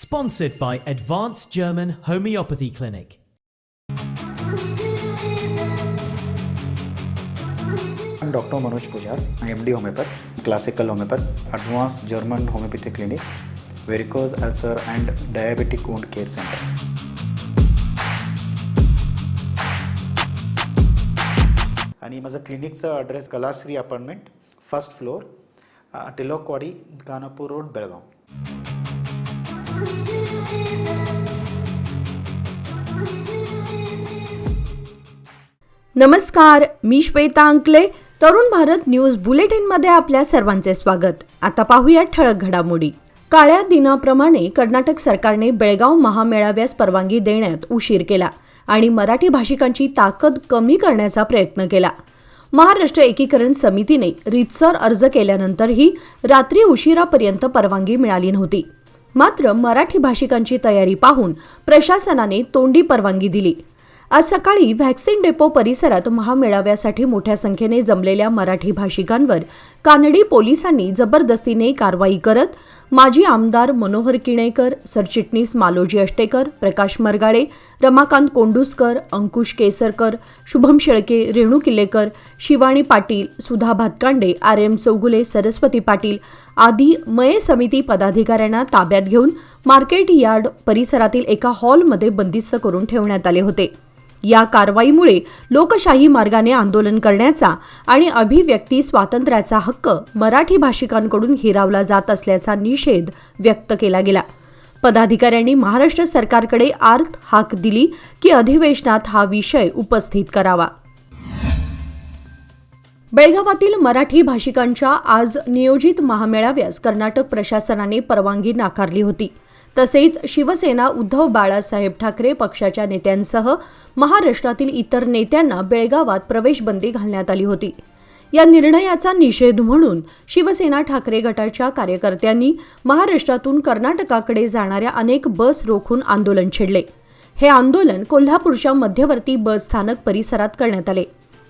Sponsored by Advanced German Homeopathy Clinic. I'm Dr. Manoj Pujar. I am MD Homeopath, Classical Homeopath, Advanced German Homeopathy Clinic, Varicose Ulcer and Diabetic Wound Care Center. आणि माझं क्लिनिकचा address Kalashri apartment, first floor, Tilakwadi, Khanapur road, Belgaum. नमस्कार, मी श्वेता अंकले. Tarun Bharat news बुलेटिनमध्ये आपल्या सर्वांचे स्वागत. आता पाहूया ठळक घडामोडी. काळ्या दिनाप्रमाणे कर्नाटक सरकारने बेळगाव महामेळाव्यास परवानगी देण्यात उशीर केला आणि मराठी भाषिकांची ताकद कमी करण्याचा प्रयत्न केला. महाराष्ट्र एकीकरण समितीने रीतसर अर्ज केल्यानंतरही रात्री उशिरापर्यंत परवानगी मिळाली नव्हती. मात्र मराठी भाषिकांची तयारी पाहून प्रशासनाने तोंडी परवानगी दिली. आज सकाळी व्हॅक्सिन डेपो परिसरात महामेळाव्यासाठी मोठ्या संख्येने जमलेल्या मराठी भाषिकांवर कानडी पोलिसांनी जबरदस्तीने कारवाई करत माजी आमदार मनोहर किणेकर, सरचिटणीस मालोजी अष्टेकर, प्रकाश मरगाळे, रमाकांत कोंडुस्कर, अंकुश केसरकर, शुभम शेळके, रेणू किल्लेकर, शिवाणी पाटील, सुधा भातकांडे, RM चौगुले, सरस्वती पाटील आदी मये समिती पदाधिकाऱ्यांना ताब्यात घेऊन मार्केट यार्ड परिसरातील एका हॉलमध्ये बंदिस्त करून ठेवण्यात आले होते. या कारवाईमुळे लोकशाही मार्गाने आंदोलन करण्याचा आणि अभिव्यक्ती स्वातंत्र्याचा हक्क मराठी भाषिकांकडून हिरावला जात असल्याचा निषेध व्यक्त केला गेला. पदाधिकाऱ्यांनी महाराष्ट्र सरकारकडे आर्त हाक दिली की अधिवेशनात हा विषय उपस्थित करावा. बेळगावातील मराठी भाषिकांच्या आज नियोजित महामेळाव्यास कर्नाटक प्रशासनाने परवानगी नाकारली होती. तसेच शिवसेना उद्धव बाळासाहेब ठाकरे पक्षाच्या नेत्यांसह महाराष्ट्रातील इतर नेत्यांना बेळगावात प्रवेशबंदी घालण्यात आली होती. या निर्णयाचा निषेध म्हणून शिवसेना ठाकरे गटाच्या कार्यकर्त्यांनी महाराष्ट्रातून कर्नाटकाकडे जाणाऱ्या अनेक बस रोखून आंदोलन छेडले. हे आंदोलन कोल्हापूरच्या मध्यवर्ती बस स्थानक परिसरात करण्यात आले.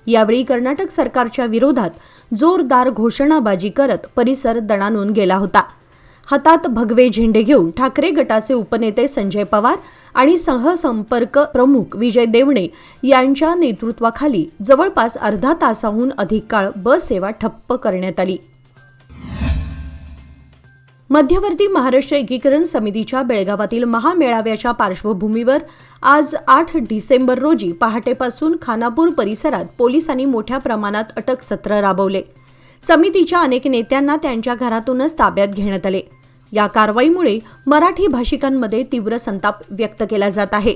यावेळी कर्नाटक सरकारच्या विरोधात जोरदार घोषणाबाजी करत परिसर दणाणून गेला होता. हातात भगवे झेंडे घेऊन ठाकरे गटाचे उपनेते संजय पवार आणि सहसंपर्क प्रमुख विजय देवणे यांच्या नेतृत्वाखाली जवळपास अर्धा तासाहून अधिक काळ बस सेवा ठप्प करण्यात आली. मध्यवर्ती महाराष्ट्र एकीकरण समितीच्या बेळगावातील महामेळाव्याच्या पार्श्वभूमीवर आज 8 डिसेंबर रोजी पहाटेपासून खानापूर परिसरात पोलिसांनी मोठ्या प्रमाणात अटक सत्र राबवले. समितीच्या अनेक नेत्यांना त्यांच्या घरातूनच ताब्यात घेण्यात आले. या कारवाईमुळे मराठी भाषिकांमध्ये तीव्र संताप व्यक्त केला जात आहे.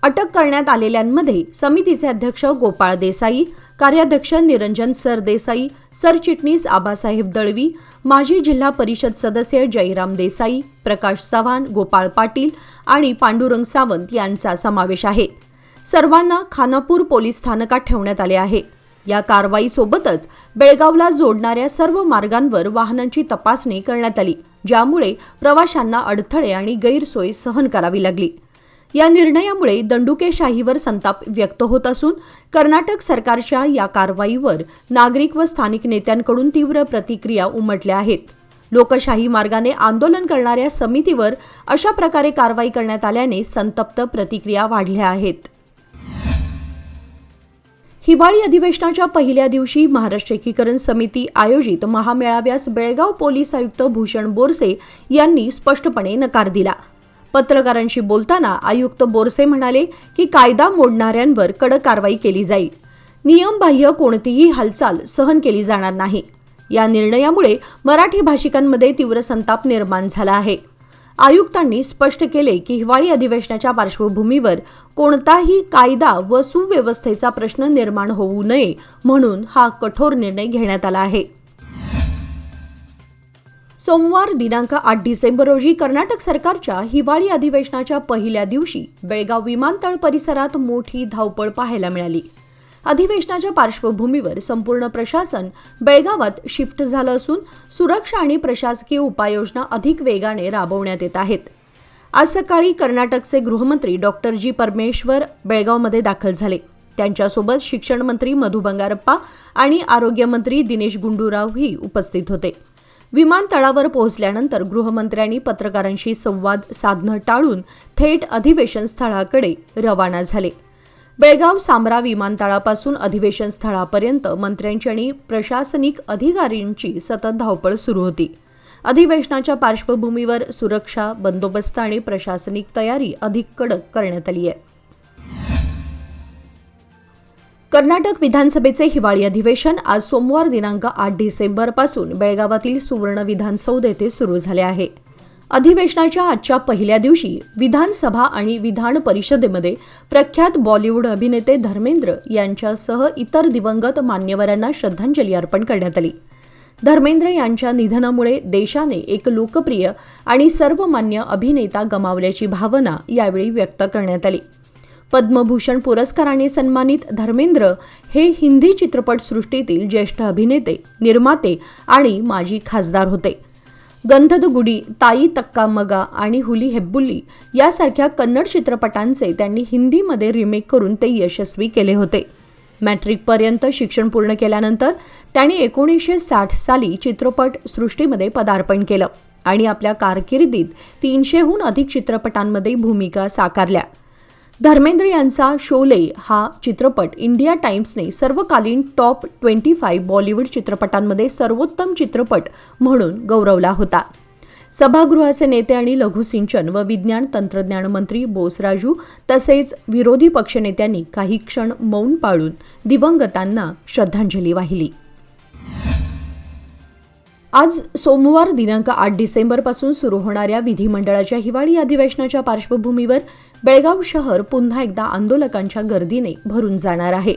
अटक करण्यात आलेल्यांमध्ये समितीचे अध्यक्ष गोपाळ देसाई, कार्याध्यक्ष निरंजन सरदेसाई, सरचिटणीस आबासाहेब दळवी, माजी जिल्हा परिषद सदस्य जयराम देसाई, प्रकाश चव्हाण, गोपाळ पाटील आणि पांडुरंग सावंत यांचा समावेश आहे. सर्वांना खानापूर पोलीस स्थानकात ठेवण्यात आले आहे. या कारवाईसोबतच बेळगावला जोडणाऱ्या सर्व मार्गांवर वाहनांची तपासणी करण्यात आली, ज्यामुळे प्रवाशांना अडथळे आणि गैरसोय सहन करावी लागली. या निर्णयामुळे दंडुकेशाहीवर संताप व्यक्त होत असून कर्नाटक सरकारच्या या कारवाईवर नागरिक व स्थानिक नेत्यांकडून तीव्र प्रतिक्रिया उमटल्या आहेत. लोकशाही मार्गाने आंदोलन करणाऱ्या समितीवर अशा प्रकारे कारवाई करण्यात आल्याने संतप्त प्रतिक्रिया वाढल्या आहेत. हिवाळी अधिवेशनाच्या पहिल्या दिवशी महाराष्ट्र एकीकरण समिती आयोजित महामेळाव्यास बेळगाव पोलीस आयुक्त भूषण बोरसे यांनी स्पष्टपणे नकार दिला. पत्रकारांशी बोलताना आयुक्त बोरसे म्हणाले की कायदा मोडणाऱ्यांवर कडक कारवाई केली जाईल. नियमबाह्य कोणतीही हालचाल सहन केली जाणार नाही. या निर्णयामुळे मराठी भाषिकांमध्ये तीव्र संताप निर्माण झाला आहे. आयुक्तांनी स्पष्ट केले की हिवाळी अधिवेशनाच्या पार्श्वभूमीवर कोणताही कायदा व सुव्यवस्थेचा प्रश्न निर्माण होऊ नये म्हणून हा कठोर निर्णय घेण्यात आला आहे. सोमवार दिनांक 8 डिसेंबर रोजी कर्नाटक सरकारच्या हिवाळी अधिवेशनाच्या पहिल्या दिवशी बेळगाव विमानतळ परिसरात मोठी धावपळ पाहायला मिळाली. अधिवेशनाच्या पार्श्वभूमीवर संपूर्ण प्रशासन बेळगावात शिफ्ट झालं असून सुरक्षा आणि प्रशासकीय उपाययोजना अधिक वेगाने राबवण्यात येत आहेत. आज सकाळी कर्नाटकचे गृहमंत्री डॉक्टर जी परमेश्वर बेळगावमध्ये दाखल झाले. त्यांच्यासोबत शिक्षण मंत्री मधु बंगारप्पा आणि आरोग्यमंत्री दिनेश गुंडूरावही उपस्थित होते. विमानतळावर पोहोचल्यानंतर गृहमंत्र्यांनी पत्रकारांशी संवाद साधणं टाळून थेट अधिवेशन स्थळाकडे रवाना झाले. बेळगाव सामरा विमानतळापासून अधिवेशन स्थळापर्यंत मंत्र्यांची आणि प्रशासनिक अधिकाऱ्यांची सतत धावपळ सुरू होती. अधिवेशनाच्या पार्श्वभूमीवर सुरक्षा, बंदोबस्त आणि प्रशासनिक तयारी अधिक कडक करण्यात आली आहे. कर्नाटक विधानसभेचे हिवाळी अधिवेशन आज सोमवार दिनांक 8 डिसेंबरपासून बेळगावातील सुवर्ण विधानसौध येथे सुरू झाले आहे. अधिवेशनाच्या आजच्या पहिल्या दिवशी विधानसभा आणि विधान परिषदेमध्ये प्रख्यात बॉलिवूड अभिनेते धर्मेंद्र यांच्यासह इतर दिवंगत मान्यवरांना श्रद्धांजली अर्पण करण्यात आली. धर्मेंद्र यांच्या निधनामुळे देशाने एक लोकप्रिय आणि सर्वमान्य अभिनेता गमावल्याची भावना यावेळी व्यक्त करण्यात आली. पद्मभूषण पुरस्काराने सन्मानित धर्मेंद्र हे हिंदी चित्रपटसृष्टीतील ज्येष्ठ अभिनेते, निर्माते आणि माजी खासदार होते. गंधदगुडी, ताई तक्का मगा आणि हुली हेब्बुल्ली यासारख्या कन्नड चित्रपटांचे त्यांनी हिंदीमध्ये रिमेक करून ते यशस्वी केले होते. मॅट्रिकपर्यंत शिक्षण पूर्ण केल्यानंतर त्यांनी 1960 साली चित्रपट सृष्टीमध्ये पदार्पण केलं आणि आपल्या कारकिर्दीत 300हून अधिक चित्रपटांमध्ये भूमिका साकारल्या. धर्मेंद्र यांचा शोले हा चित्रपट इंडिया टाइम्सने सर्वकालीन टॉप 25 बॉलिवूड चित्रपटांमध्ये सर्वोत्तम चित्रपट म्हणून गौरवला होता. सभागृहाचे नेते आणि लघुसिंचन व विज्ञान तंत्रज्ञान मंत्री बोसराजू तसेच विरोधी पक्षनेत्यांनी काही क्षण मौन पाळून दिवंगतांना श्रद्धांजली वाहिली. आज सोमवार दिनांक 8 डिसेंबरपासून सुरू होणाऱ्या विधिमंडळाच्या हिवाळी अधिवेशनाच्या पार्श्वभूमीवर बेळगाव शहर पुन्हा एकदा आंदोलकांच्या गर्दीने भरून जाणार आहे.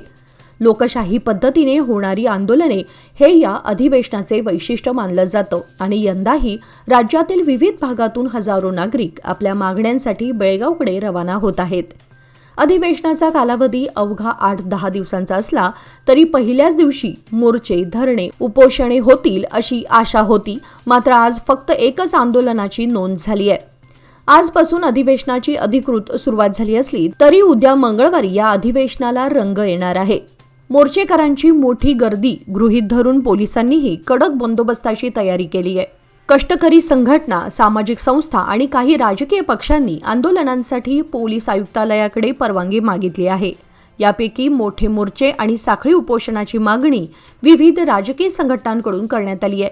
लोकशाही पद्धतीने होणारी आंदोलने हे या अधिवेशनाचे वैशिष्ट्य मानलं जातं आणि यंदाही राज्यातील विविध भागातून हजारो नागरिक आपल्या मागण्यांसाठी बेळगावकडे रवाना होत आहेत. अधिवेशनाचा कालावधी अवघा 8-10 दिवसांचा असला तरी पहिल्याच दिवशी मोर्चे, धरणे, उपोषणे होतील अशी आशा होती. मात्र आज फक्त एकच आंदोलनाची नोंद झाली आहे. आजपासून अधिवेशनाची अधिकृत सुरुवात झाली असली तरी उद्या मंगळवारी या अधिवेशनाला रंग येणार आहे. मोर्चेकरांची मोठी गर्दी गृहीत धरून पोलिसांनीही कडक बंदोबस्ताची तयारी केली आहे. कष्टकरी संघटना, सामाजिक संस्था आणि काही राजकीय पक्षांनी आंदोलनांसाठी पोलीस आयुक्तालयाकडे परवानगी मागितली आहे. यापैकी मोठे मोर्चे आणि साखळी उपोषणाची मागणी विविध राजकीय संघटनांकडून करण्यात आली आहे.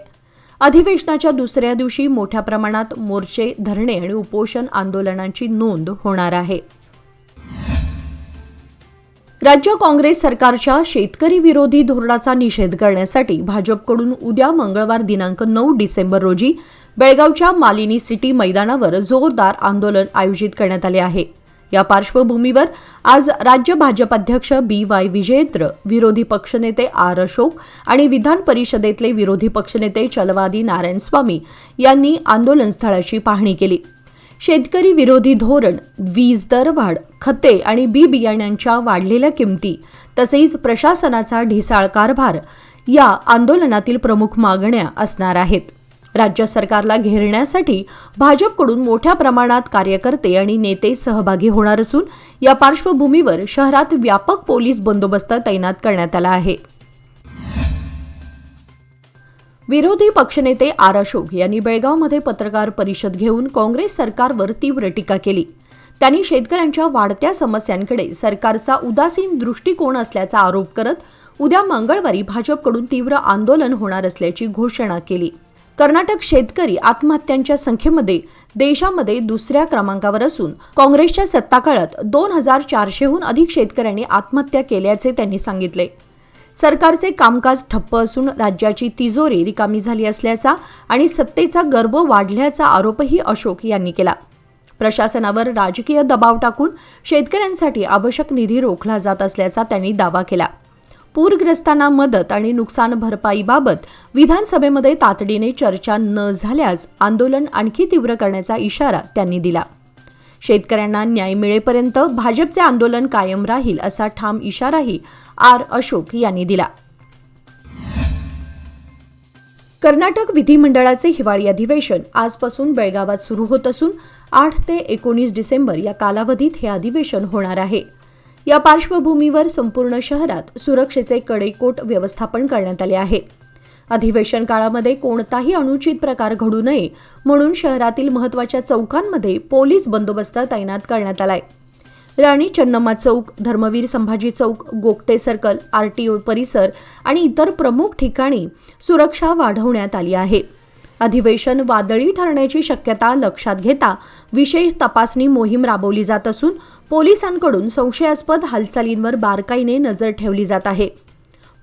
अधिवेशनाच्या दुसऱ्या दिवशी मोठ्या प्रमाणात मोर्चे, धरणे आणि उपोषण आंदोलनांची नोंद होणार आहे. राज्य काँग्रेस सरकारच्या शेतकरी विरोधी धोरणाचा निषेध करण्यासाठी भाजपकडून उद्या मंगळवार दिनांक 9 डिसेंबर रोजी बेळगावच्या मालिनी सिटी मैदानावर जोरदार आंदोलन आयोजित करण्यात आले आहे. या पार्श्वभूमीवर आज राज्य भाजप अध्यक्ष BY विजयेंद्र, विरोधी पक्षनेते R अशोक आणि विधान परिषदेतले विरोधी पक्षनेते चलवादी नारायणस्वामी यांनी आंदोलन स्थळाची पाहणी केली. शेतकरी विरोधी धोरण, वीज दरवाढ, खते आणि बी बियाण्यांच्या वाढलेल्या किमती तसेच प्रशासनाचा ढिसाळ कारभार या आंदोलनातील प्रमुख मागण्या असणार आहेत. राज्य सरकारला घेरण्यासाठी भाजपकडून मोठ्या प्रमाणात कार्यकर्ते आणि नेते सहभागी होणार असून या पार्श्वभूमीवर शहरात व्यापक पोलीस बंदोबस्त तैनात करण्यात आला आहे. विरोधी पक्षनेते R अशोक यांनी बेळगावमध्ये पत्रकार परिषद घेऊन काँग्रेस सरकारवर तीव्र टीका केली. त्यांनी शेतकऱ्यांच्या वाढत्या समस्यांकडे सरकारचा उदासीन दृष्टिकोन असल्याचा आरोप करत उद्या मंगळवारी भाजपकडून तीव्र आंदोलन होणार असल्याची घोषणा केली. कर्नाटक शेतकरी आत्महत्यांच्या संख्येमध्ये देशामध्ये दुसऱ्या क्रमांकावर असून काँग्रेसच्या सत्ताकाळात 2400हून अधिक शेतकऱ्यांनी आत्महत्या केल्याचे त्यांनी सांगितले. सरकारचे कामकाज ठप्प असून राज्याची तिजोरी रिकामी झाली असल्याचा आणि सत्तेचा गर्व वाढल्याचा आरोपही अशोक यांनी केला. प्रशासनावर राजकीय दबाव टाकून शेतकऱ्यांसाठी आवश्यक निधी रोखला जात असल्याचा त्यांनी दावा केला. पूरग्रस्तांना मदत आणि नुकसान भरपाईबाबत विधानसभेमध्ये तातडीने चर्चा न झाल्यास आंदोलन आणखी तीव्र करण्याचा इशारा त्यांनी दिला. शेतकऱ्यांना न्याय मिळेपर्यंत भाजपचे आंदोलन कायम राहील असा ठाम इशाराही R अशोक यांनी दिला. कर्नाटक विधिमंडळाचे हिवाळी अधिवेशन आजपासून बेळगावात सुरू होत असून 8 ते 19 डिसेंबर या कालावधीत हे अधिवेशन होणार आहे. या पार्श्वभूमीवर संपूर्ण शहरात सुरक्षेचे कडेकोट व्यवस्थापन करण्यात आले आहे. अधिवेशन काळामध्ये कोणताही अनुचित प्रकार घडू नये म्हणून शहरातील महत्त्वाच्या चौकांमध्ये पोलीस बंदोबस्त तैनात करण्यात आलाय. राणी चन्नम्मा चौक, धर्मवीर संभाजी चौक, गोगटे सर्कल, आरटीओ परिसर आणि इतर प्रमुख ठिकाणी सुरक्षा वाढवण्यात आली आहे. अधिवेशन वादळी ठरण्याची शक्यता लक्षात घेता विशेष तपासणी मोहीम राबवली जात असून पोलिसांकडून संशयास्पद हालचालींवर बारकाईने नजर ठेवली जात आहे.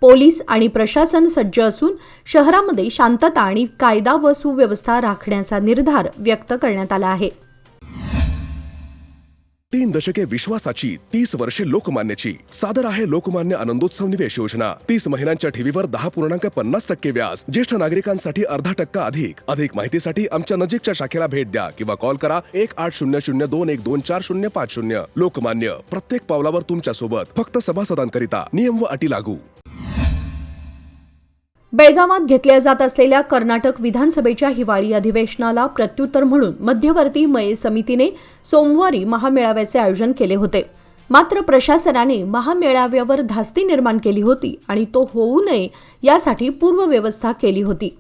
पोलीस आणि प्रशासन सज्ज असून शहरामध्ये शांतता आणि कायदा व सुव्यवस्था राखण्याचा निर्धार व्यक्त करण्यात आला आहे. 3 दशके विश्वासाची, 30 वर्षे लोकमान्याची. सादर आहे लोकमान्य आनंदोत्सव निवेश योजना. 30 महिन्यांच्या ठेवीवर 10.50% व्याज. ज्येष्ठ नागरिकांसाठी 0.5% अधिक. अधिक माहितीसाठी आमच्या नजीकच्या शाखेला भेट द्या किंवा कॉल करा 180021245050. लोकमान्य, प्रत्येक पावलावर तुमच्या सोबत. फक्त सभासदांकरिता. नियम व अटी लागू. बेळगावात घेतल्या जात असलेल्या कर्नाटक विधानसभेच्या हिवाळी अधिवेशनाला प्रत्युत्तर म्हणून मध्यवर्ती मये समितीने सोमवारी महामेळाव्याचे आयोजन केले होते. मात्र प्रशासनाने महामेळाव्यावर धास्ती निर्माण केली होती आणि तो होऊ नये यासाठी पूर्वव्यवस्था केली होती.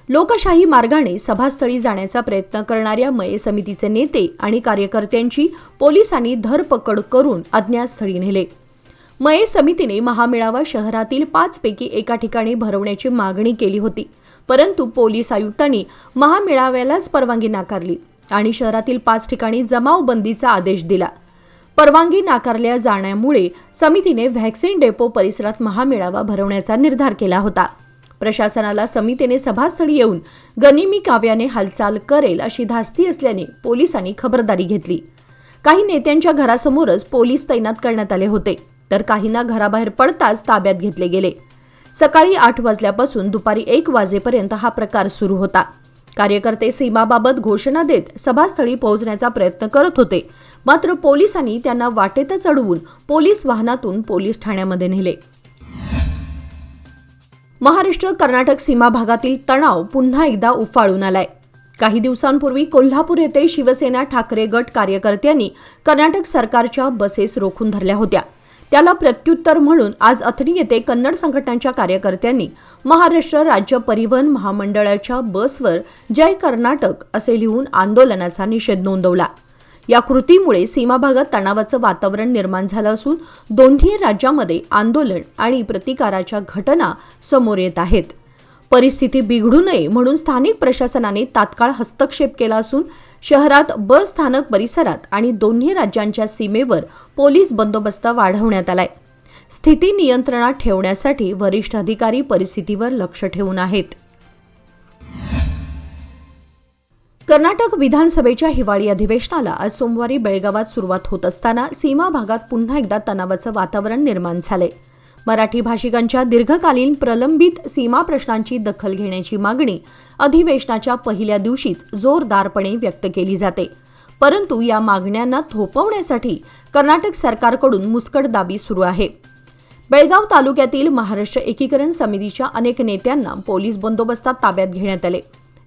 लोकशाही मार्गाने सभास्थळी जाण्याचा प्रयत्न करणाऱ्या मये समितीचे नेते आणि कार्यकर्त्यांची पोलिसांनी धरपकड करून अज्ञातस्थळी नेले. मये समितीने महामेळावा शहरातील 5 पैकी एका ठिकाणी भरवण्याची मागणी केली होती, परंतु पोलीस आयुक्तांनी महामेळाव्यालाच परवानगी नाकारली आणि शहरातील 5 ठिकाणी जमावबंदीचा आदेश दिला. परवानगी नाकारल्या जाण्यामुळे समितीने व्हॅक्सिन डेपो परिसरात महामेळावा भरवण्याचा निर्धार केला होता. प्रशासनाला समितीने सभास्थळी येऊन गनिमी काव्याने हालचाल करेल अशी धास्ती असल्याने पोलिसांनी खबरदारी घेतली. काही नेत्यांच्या घरासमोरच पोलीस तैनात करण्यात आले होते, तर काहींना घराबाहेर पडताच ताब्यात घेतले गेले. सकाळी 8 वाजल्यापासून दुपारी 1 वाजेपर्यंत हा प्रकार सुरू होता. कार्यकर्ते सीमाबाबत घोषणा देत सभास्थळी पोहोचण्याचा प्रयत्न करत होते, मात्र पोलिसांनी त्यांना वाटेतच अडवून पोलीस वाहनातून पोलीस ठाण्यामध्ये नेले. महाराष्ट्र कर्नाटक सीमा भागातील तणाव पुन्हा एकदा उफाळून आलाय. काही दिवसांपूर्वी कोल्हापूर येथे शिवसेना ठाकरे गट कार्यकर्त्यांनी कर्नाटक सरकारच्या बसेस रोखून धरल्या होत्या. त्याला प्रत्युत्तर म्हणून आज अथणी येथे कन्नड संघटनांच्या कार्यकर्त्यांनी महाराष्ट्र राज्य परिवहन महामंडळाच्या बसवर जय कर्नाटक असे लिहून आंदोलनाचा निषेध नोंदवला. या कृतीमुळे सीमा भागात तणावाचं वातावरण निर्माण झालं असून दोन्ही राज्यांमध्ये आंदोलन आणि प्रतिकाराच्या घटना समोर येत आहेत. परिस्थिती बिघडू नये म्हणून स्थानिक प्रशासनाने तात्काळ हस्तक्षेप केला असून शहरात बस स्थानक परिसरात आणि दोन्ही राज्यांच्या सीमेवर पोलीस बंदोबस्त वाढवण्यात आलाय. स्थिती नियंत्रणात ठेवण्यासाठी वरिष्ठ अधिकारी परिस्थितीवर लक्ष ठेवून आहेत. कर्नाटक विधानसभेच्या हिवाळी अधिवेशनाला आज सोमवारी बेळगावात सुरुवात होत असताना सीमा भागात पुन्हा एकदा तणावाचं वातावरण निर्माण झाले. मराठी भाषिकांच्या दीर्घकालीन प्रलंबित सीमा प्रश्नांची दखल घेण्याची मागणी अधिवेशनाच्या पहिल्या दिवशीच जोरदारपणे व्यक्त केली जाते. परंतु या मागण्यांना थोपवण्यासाठी कर्नाटक सरकारकडून मुस्कटदाबी सुरू आहे. बेळगाव तालुक्यातील महाराष्ट्र एकीकरण समितीच्या अनेक नेत्यांना पोलीस बंदोबस्तात ताब्यात घेण्यात आले.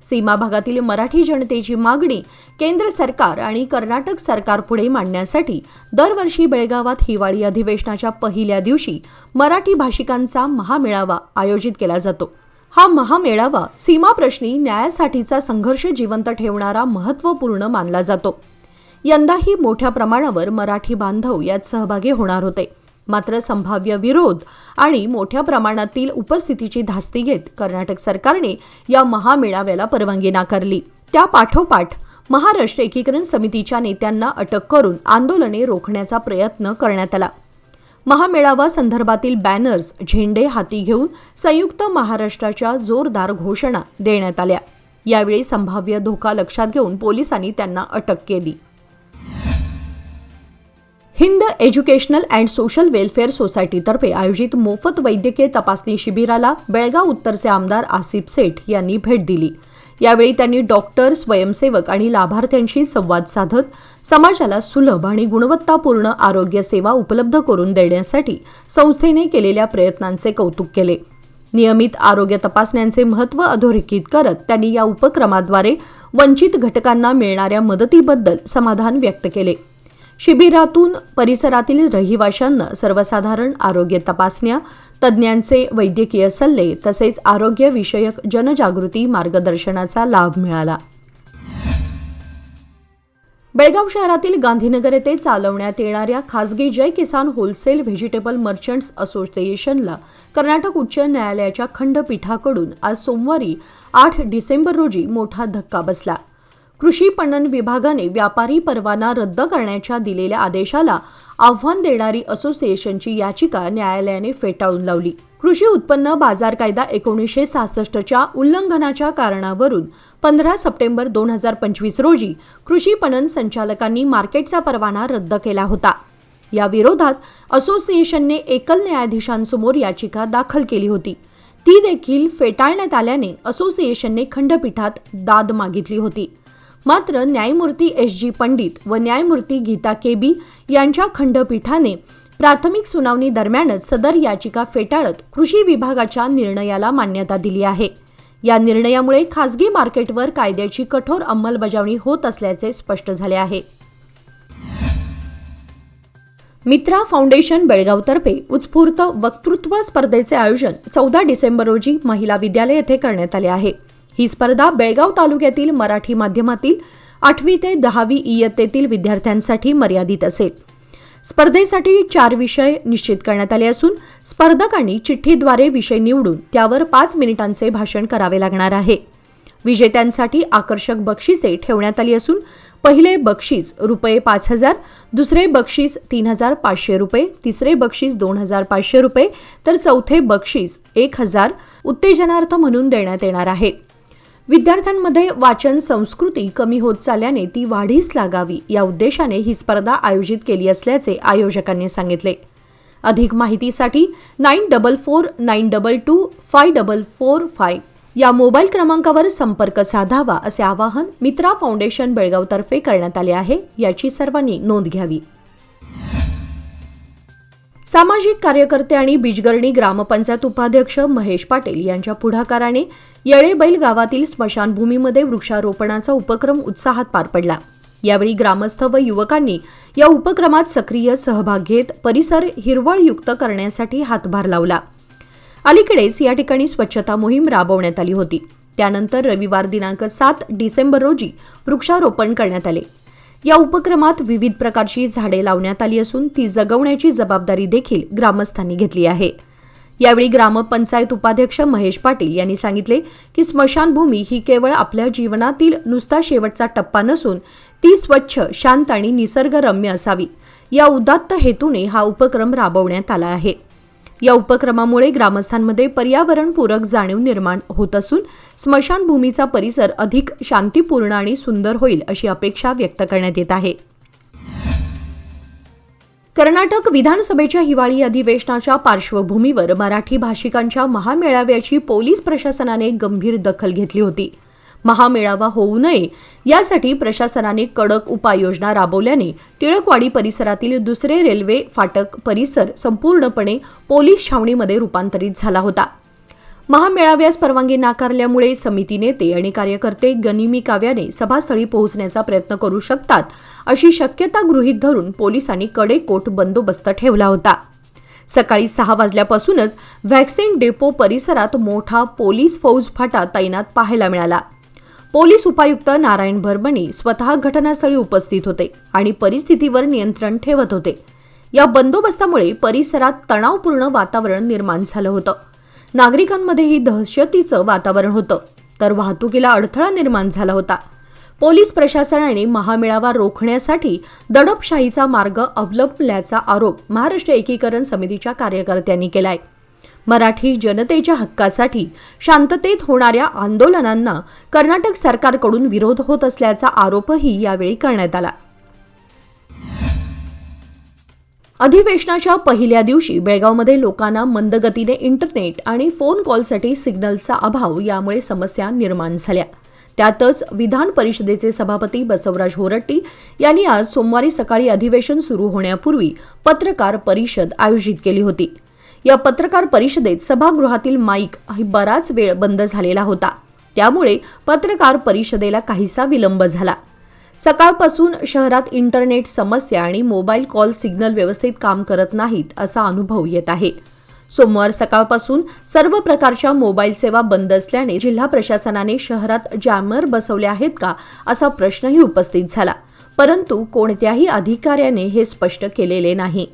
सीमा भागातील मराठी जनतेची मागणी केंद्र सरकार आणि कर्नाटक सरकारपुढे मांडण्यासाठी दरवर्षी बेळगावात हिवाळी अधिवेशनाच्या पहिल्या दिवशी मराठी भाषिकांचा महामेळावा आयोजित केला जातो. हा महामेळावा सीमाप्रश्नी न्यायासाठीचा संघर्ष जिवंत ठेवणारा महत्त्वपूर्ण मानला जातो. यंदाही मोठ्या प्रमाणावर मराठी बांधव यात सहभागी होणार होते. मात्र संभाव्य विरोध आणि मोठ्या प्रमाणातील उपस्थितीची धास्ती घेत कर्नाटक सरकारने या महामेळाव्याला परवानगी नाकारली. त्या पाठोपाठ महाराष्ट्र एकीकरण समितीच्या नेत्यांना अटक करून आंदोलने रोखण्याचा प्रयत्न करण्यात आला. महामेळावा संदर्भातील बॅनर्स, झेंडे हाती घेऊन संयुक्त महाराष्ट्राच्या जोरदार घोषणा देण्यात आल्या. यावेळी संभाव्य धोका लक्षात घेऊन पोलिसांनी त्यांना अटक केली. Hind educational and social welfare सोसायटीतर्फे आयोजित मोफत वैद्यकीय तपासणी शिबिराला बेळगाव उत्तरचे आमदार आसिफ सेठ यांनी भेट दिली. यावेळी त्यांनी डॉक्टर, स्वयंसेवक आणि लाभार्थ्यांशी संवाद साधत समाजाला सुलभ आणि गुणवत्तापूर्ण आरोग्य सेवा उपलब्ध करून देण्यासाठी संस्थेने केलेल्या प्रयत्नांचे कौतुक केले. नियमित आरोग्य तपासण्यांचे महत्त्व अधोरेखित करत त्यांनी या उपक्रमाद्वारे वंचित घटकांना मिळणाऱ्या मदतीबद्दल समाधान व्यक्त केले. शिबिरातून परिसरातील रहिवाशांना सर्वसाधारण आरोग्य तपासण्या, तज्ज्ञांचे वैद्यकीय सल्ले तसेच आरोग्यविषयक जनजागृती मार्गदर्शनाचा लाभ मिळाला. बेळगाव शहरातील गांधीनगर येथे चालवण्यात येणाऱ्या खासगी जय किसान होलसेल व्हेजिटेबल मर्चंट्स असोसिएशनला कर्नाटक उच्च न्यायालयाच्या खंडपीठाकडून आज सोमवारी 8 डिसेंबर रोजी मोठा धक्का बसला. कृषी पणन विभागाने व्यापारी परवाना रद्द करण्याच्या दिलेल्या आदेशाला आव्हान देणारी असोसिएशनची याचिका न्यायालयाने फेटाळून लावली. कृषी उत्पन्न बाजार कायदा 1966च्या उल्लंघनाच्या कारणावरून 15 सप्टेंबर 2025 रोजी कृषी पणन संचालकांनी मार्केटचा परवाना रद्द केला होता. या विरोधात असोसिएशनने एकल न्यायाधीशांसमोर याचिका दाखल केली होती. ती देखील फेटाळण्यात आल्याने असोसिएशनने खंडपीठात दाद मागितली होती. मात्र न्यायमूर्ती एस.जी. पंडित व न्यायमूर्ती गीता के.बी. यांच्या खंडपीठाने प्राथमिक सुनावणी दरम्यानच सदर याचिका फेटाळत कृषी विभागाच्या निर्णयाला मान्यता दिली आहे. या निर्णयामुळे खासगी मार्केटवर कायद्याची कठोर अंमलबजावणी होत असल्याचे स्पष्ट झाले आहे. मित्रा फाउंडेशन बेळगावतर्फे उत्स्फूर्त वक्तृत्व स्पर्धेचे आयोजन 14 डिसेंबर रोजी महिला विद्यालय येथे करण्यात आले आहे. ही स्पर्धा बेळगाव तालुक्यातील मराठी माध्यमातील 8वी ते 10वी इयत्तेतील विद्यार्थ्यांसाठी मर्यादित असेल. स्पर्धेसाठी 4 विषय निश्चित करण्यात आले असून स्पर्धकांनी चिठ्ठीद्वारे विषय निवडून त्यावर 5 मिनिटांचे भाषण करावे लागणार आहे. विजेत्यांसाठी आकर्षक बक्षिसे ठेवण्यात आली असून पहिले बक्षीस ₹5,000, दुसरे बक्षीस ₹3,500, तिसरे बक्षीस ₹2,500 तर चौथे बक्षीस ₹1,000 उत्तेजनार्थ म्हणून देण्यात येणार आहे. विद्यार्थ्यांमध्ये वाचन संस्कृती कमी होत चालल्याने ती वाढीस लागावी या उद्देशाने ही स्पर्धा आयोजित केली असल्याचे आयोजकांनी सांगितले. अधिक माहितीसाठी 9449225445 या मोबाईल क्रमांकावर संपर्क साधावा असे आवाहन मित्रा फाउंडेशन बेळगावतर्फे करण्यात आले आहे. याची सर्वांनी नोंद घ्यावी. सामाजिक कार्यकर्ते आणि बिजगर्णी ग्रामपंचायत उपाध्यक्ष महेश पाटील यांच्या पुढाकाराने येळेबैल गावातील स्मशानभूमीमध्ये वृक्षारोपणाचा उपक्रम उत्साहात पार पडला. यावेळी ग्रामस्थ व युवकांनी या उपक्रमात सक्रिय सहभाग घेत परिसर हिरवळयुक्त करण्यासाठी हातभार लावला. अलीकडेच या ठिकाणी स्वच्छता मोहीम राबवण्यात आली होती. त्यानंतर रविवार दिनांक 7 डिसेंबर रोजी वृक्षारोपण करण्यात आले. या उपक्रमात विविध प्रकारची झाडे लावण्यात आली असून ती जगवण्याची जबाबदारी देखील ग्रामस्थांनी घेतली आहे. यावेळी ग्रामपंचायत उपाध्यक्ष महेश पाटील यांनी सांगितले की स्मशानभूमी ही केवळ आपल्या जीवनातील नुसता शेवटचा टप्पा नसून ती स्वच्छ, शांत आणि निसर्गरम्य असावी या उदात्त हेतूने हा उपक्रम राबवण्यात आला आहे. या उपक्रमामुळे ग्रामस्थांमध्ये पर्यावरणपूरक जाणीव निर्माण होत असून स्मशानभूमीचा परिसर अधिक शांतीपूर्ण आणि सुंदर होईल अशी अपेक्षा व्यक्त करण्यात येत आहे. कर्नाटक विधानसभेच्या हिवाळी अधिवेशनाच्या पार्श्वभूमीवर मराठी भाषिकांच्या महामेळाव्याची पोलीस प्रशासनाने गंभीर दखल घेतली होती. महामेळावा होऊ नये यासाठी प्रशासनाने कडक उपाययोजना राबवल्याने टिळकवाडी परिसरातील दुसरे रेल्वे फाटक परिसर संपूर्णपणे पोलीस छावणीमध्ये रूपांतरित झाला होता. महामेळाव्यास परवानगी नाकारल्यामुळे समिती नेते आणि कार्यकर्ते गनिमी काव्याने सभास्थळी पोहोचण्याचा प्रयत्न करू शकतात अशी शक्यता गृहीत धरून पोलिसांनी कडेकोट बंदोबस्त ठेवला होता. सकाळी 6 वाजल्यापासूनच व्हॅक्सिन डेपो परिसरात मोठा पोलीस फौजफाटा तैनात पाहायला मिळाला. पोलीस उपायुक्त नारायण भरबणी स्वतः घटनास्थळी उपस्थित होते आणि परिस्थितीवर नियंत्रण ठेवत होते. या बंदोबस्तामुळे परिसरात तणावपूर्ण वातावरण निर्माण झालं होतं. नागरिकांमध्येही दहशतीचं वातावरण होतं तर वाहतुकीला अडथळा निर्माण झाला होता. पोलीस प्रशासनाने महामेळावा रोखण्यासाठी दडपशाहीचा मार्ग अवलंबल्याचा आरोप महाराष्ट्र एकीकरण समितीच्या कार्यकर्त्यांनी केलाय. मराठी जनतेच्या हक्कासाठी शांततेत होणाऱ्या आंदोलनांना कर्नाटक सरकारकडून विरोध होत असल्याचा आरोपही यावेळी करण्यात आला. अधिवेशनाच्या पहिल्या दिवशी बेळगावमध्ये लोकांना मंदगतीने इंटरनेट आणि फोन कॉलसाठी सिग्नलचा अभाव यामुळे समस्या निर्माण झाल्या. त्यातच विधान परिषदेचे सभापती बसवराज होरट्टी यांनी आज सोमवारी सकाळी अधिवेशन सुरू होण्यापूर्वी पत्रकार परिषद आयोजित केली होती. या पत्रकार परिषदेत सभागृहातील माईक बराच वेळ बंद झालेला होता. त्यामुळे पत्रकार परिषदेला काहीसा विलंब झाला. सकाळपासून शहरात इंटरनेट समस्या आणि मोबाईल कॉल सिग्नल व्यवस्थित काम करत नाहीत असा अनुभव येत आहे. सोमवार सकाळपासून सर्व प्रकारच्या मोबाईल सेवा बंद असल्याने जिल्हा प्रशासनाने शहरात जॅमर बसवले आहेत का असा प्रश्नही उपस्थित झाला, परंतु कोणत्याही अधिकाऱ्याने हे स्पष्ट केलेले नाही.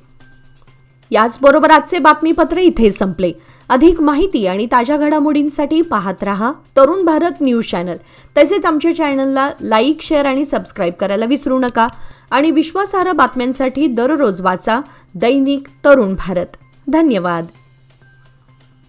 याचबरोबर आजचे बातमीपत्र इथे संपले. अधिक माहिती आणि ताज्या घडामोडींसाठी पाहत रहा तरुण भारत न्यूज चॅनल. तसेच आमच्या चॅनलला लाईक, शेअर आणि सबस्क्राईब करायला विसरू नका. आणि विश्वासार्ह बातम्यांसाठी दररोज वाचा दैनिक तरुण भारत. धन्यवाद.